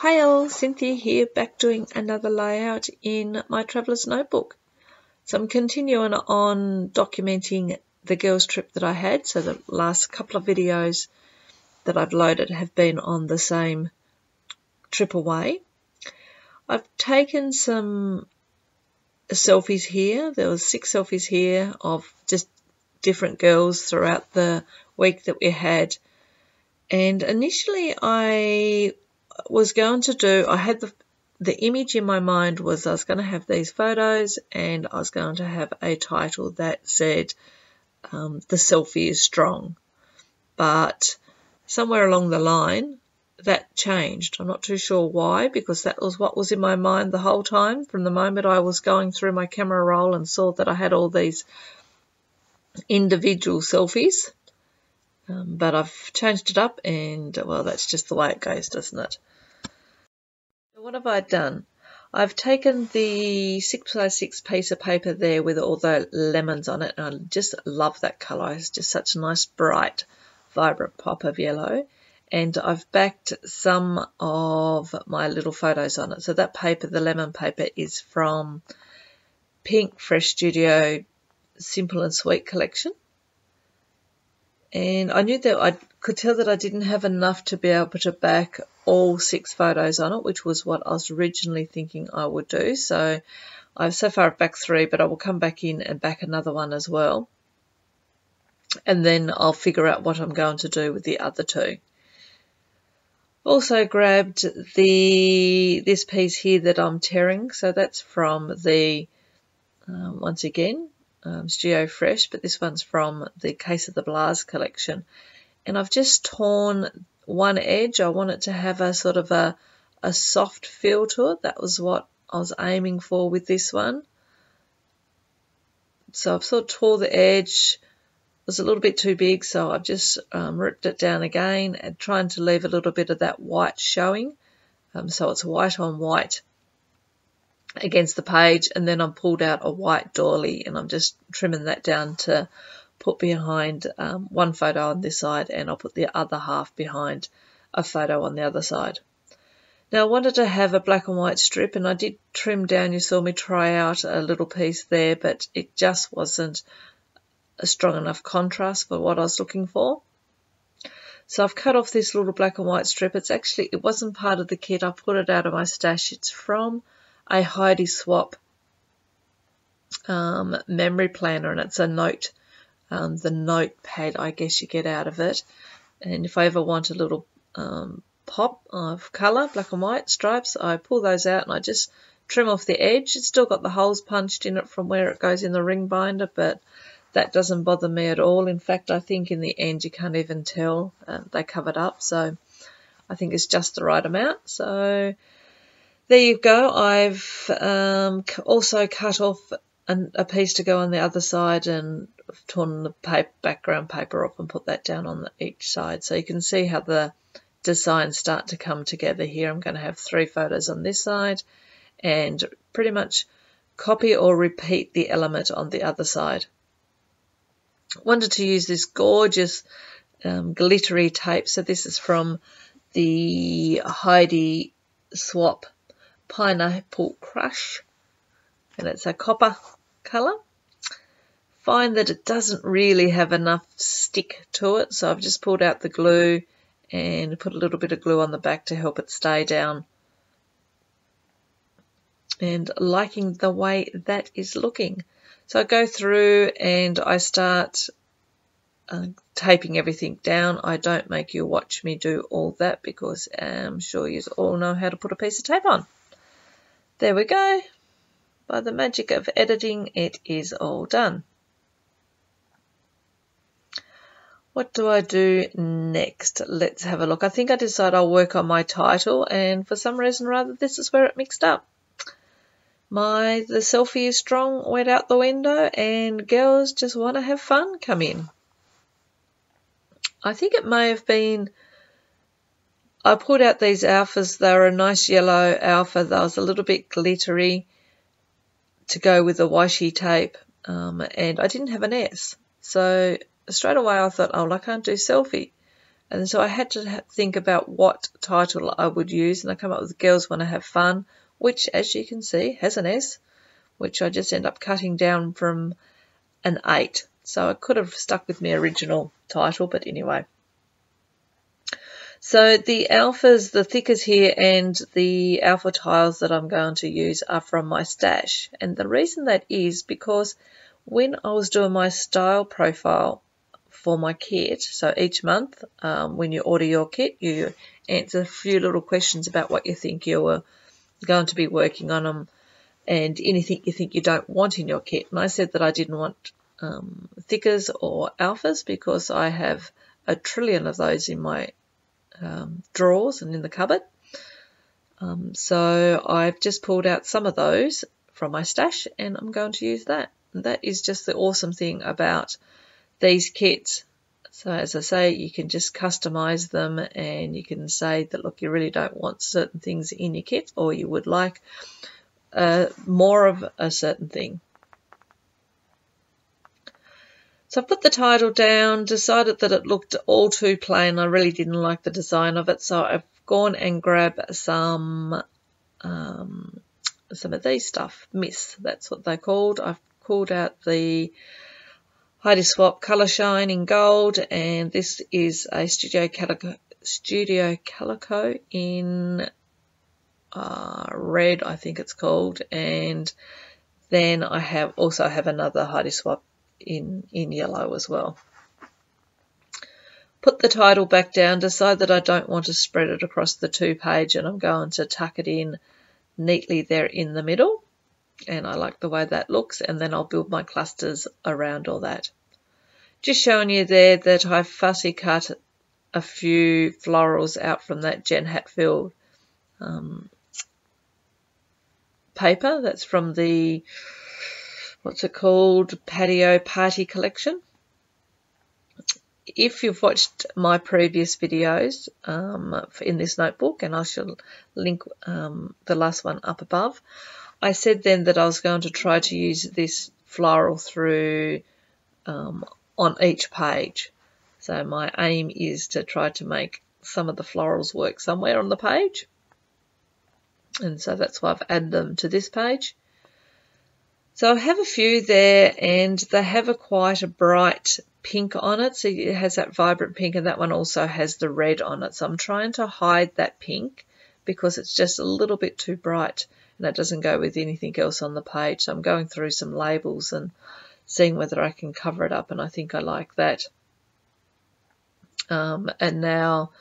Hi all, Cynthia here, back doing another layout in my Traveller's Notebook. So I'm continuing on documenting the girls' trip that I had. So the last couple of videos that I've loaded have been on the same trip away. I've taken some selfies here. There was 6 selfies here of just different girls throughout the week that we had. And initially I was going to do, I had the image in my mind was I was going to have these photos and I was going to have a title that said the selfie is strong. But somewhere along the line that changed. I'm not too sure why, because that was what was in my mind the whole time from the moment I was going through my camera roll and saw that I had all these individual selfies. But I've changed it up and, well, that's just the way it goes, doesn't it? So what have I done? I've taken the 6x6 piece of paper there with all the lemons on it, and I just love that colour. It's just such a nice, bright, vibrant pop of yellow. And I've backed some of my little photos on it. So that paper, the lemon paper, is from Pink Fresh Studio Simple and Sweet collection. And I knew that I could tell that I didn't have enough to be able to back all 6 photos on it, which was what I was originally thinking I would do. So I've so far backed 3, but I will come back in and back another one as well. And then I'll figure out what I'm going to do with the other 2. Also grabbed this piece here that I'm tearing. So that's from the, once again, Studio Fresh, but this one's from the Case of the Blahs collection. And I've just torn one edge. I want it to have a sort of a soft feel to it. That was what I was aiming for with this one. So I've sort of tore the edge. It was a little bit too big, so I've just ripped it down again and trying to leave a little bit of that white showing. So it's white on white against the page, and then I've pulled out a white doily and I'm just trimming that down to put behind one photo on this side, and I'll put the other half behind a photo on the other side. Now I wanted to have a black and white strip, and I did trim down, you saw me try out a little piece there, but it just wasn't a strong enough contrast for what I was looking for. So I've cut off this little black and white strip. It wasn't part of the kit. I put it out of my stash. It's from a Heidi Swap memory planner, and it's a note, the notepad I guess you get out of it. And if I ever want a little pop of colour, black and white stripes, I pull those out and I just trim off the edge. It's still got the holes punched in it from where it goes in the ring binder, but that doesn't bother me at all. In fact, I think in the end you can't even tell. They covered up, so I think it's just the right amount. So there you go. I've also cut off a piece to go on the other side and torn the background paper off and put that down on each side. So you can see how the designs start to come together here. I'm going to have 3 photos on this side and pretty much copy or repeat the element on the other side. Wanted to use this gorgeous glittery tape. So this is from the Heidi Swap Pineapple Crush, and it's a copper colour. Find that it doesn't really have enough stick to it, so I've just pulled out the glue and put a little bit of glue on the back to help it stay down. And liking the way that is looking. So I go through and I start taping everything down. I don't make you watch me do all that because I'm sure you all know how to put a piece of tape on. There we go. By the magic of editing, it is all done. What do I do next? Let's have a look. I think I decided I'll work on my title, and for some reason or other, this is where it mixed up. The selfie is strong went out the window, and girls just want to have fun come in. I think it may have been, I pulled out these alphas. They were a nice yellow alpha. That was a little bit glittery to go with the washi tape, and I didn't have an S. So straight away I thought, oh, well, I can't do selfie. And so I had to think about what title I would use, and I come up with Girls Want to Have Fun, which, as you can see, has an S, which I just end up cutting down from an 8. So I could have stuck with my original title, but anyway. So the alphas, the thickers here, and the alpha tiles that I'm going to use are from my stash. And the reason that is because when I was doing my style profile for my kit, so each month when you order your kit, you answer a few little questions about what you think you're going to be working on them and anything you think you don't want in your kit. And I said that I didn't want thickers or alphas because I have a trillion of those in my drawers and in the cupboard. So I've just pulled out some of those from my stash and I'm going to use that. And that is just the awesome thing about these kits. So as I say, you can just customize them and you can say that, look, you really don't want certain things in your kit, or you would like more of a certain thing. So I put the title down, decided that it looked all too plain. I really didn't like the design of it, so I've gone and grabbed some of these stuff, Miss, that's what they're called. I've pulled out the Heidi Swap Colour Shine in gold, and this is a Studio Calico in red, I think it's called, and then I also have another Heidi Swap in yellow as well. Put the title back down, decide that I don't want to spread it across the 2-page, and I'm going to tuck it in neatly there in the middle, and I like the way that looks, and then I'll build my clusters around all that. Just showing you there that I fussy cut a few florals out from that Jen Hatfield paper. That's from the, what's it called, Patio Party Collection. If you've watched my previous videos in this notebook, and I shall link the last one up above, I said then that I was going to try to use this floral through on each page. So my aim is to try to make some of the florals work somewhere on the page. And so that's why I've added them to this page. So I have a few there, and they have quite a bright pink on it. So it has that vibrant pink, and that one also has the red on it. So I'm trying to hide that pink because it's just a little bit too bright and it doesn't go with anything else on the page. So I'm going through some labels and seeing whether I can cover it up, and I think I like that. And now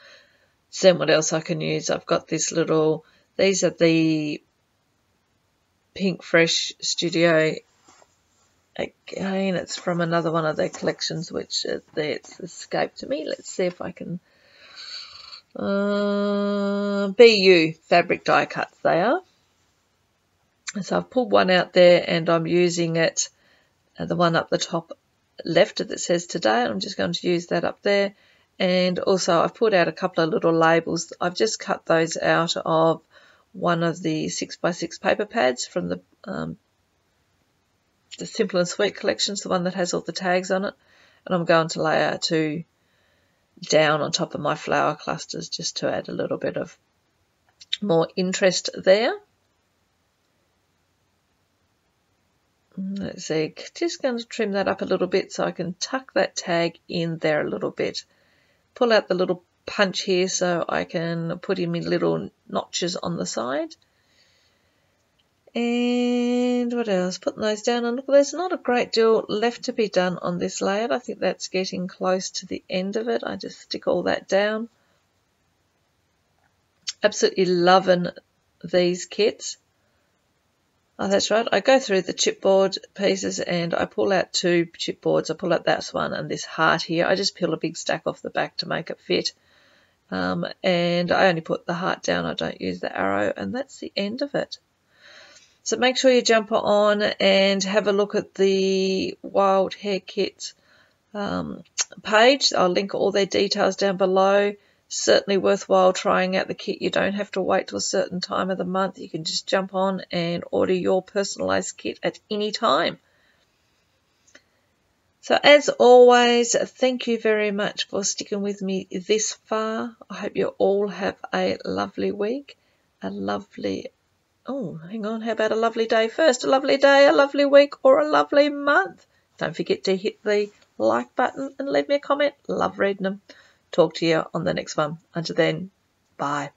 seeing what else I can use. I've got this little, these are the Pink Fresh Studio. Again, it's from another one of their collections, which it's escaped to me. Let's see if I can. BU fabric die cuts they are. So I've pulled one out there, and I'm using it, the one up the top left that says today. I'm just going to use that up there. And also I've put out a couple of little labels. I've just cut those out of one of the 6x6 paper pads from the Simple and Sweet collections, the one that has all the tags on it. And I'm going to layer 2 down on top of my flower clusters just to add a little bit of more interest there. Let's see, just going to trim that up a little bit so I can tuck that tag in there a little bit. Pull out the little punch here so I can put in my little notches on the side. And what else? Putting those down, and look, there's not a great deal left to be done on this layout. I think that's getting close to the end of it. I just stick all that down. Absolutely loving these kits. Oh, that's right. I go through the chipboard pieces and I pull out 2 chipboards. I pull out that one and this heart here. I just peel a big stack off the back to make it fit. And I only put the heart down. I don't use the arrow, and that's the end of it. So make sure you jump on and have a look at the Wild Hair Kit page. I'll link all their details down below. Certainly worthwhile trying out the kit. You don't have to wait till a certain time of the month. You can just jump on and order your personalised kit at any time. So as always, thank you very much for sticking with me this far. I hope you all have a lovely week, a lovely, oh, hang on, how about a lovely day first? A lovely day, a lovely week, or a lovely month. Don't forget to hit the like button and leave me a comment. Love reading them. Talk to you on the next one. Until then, bye.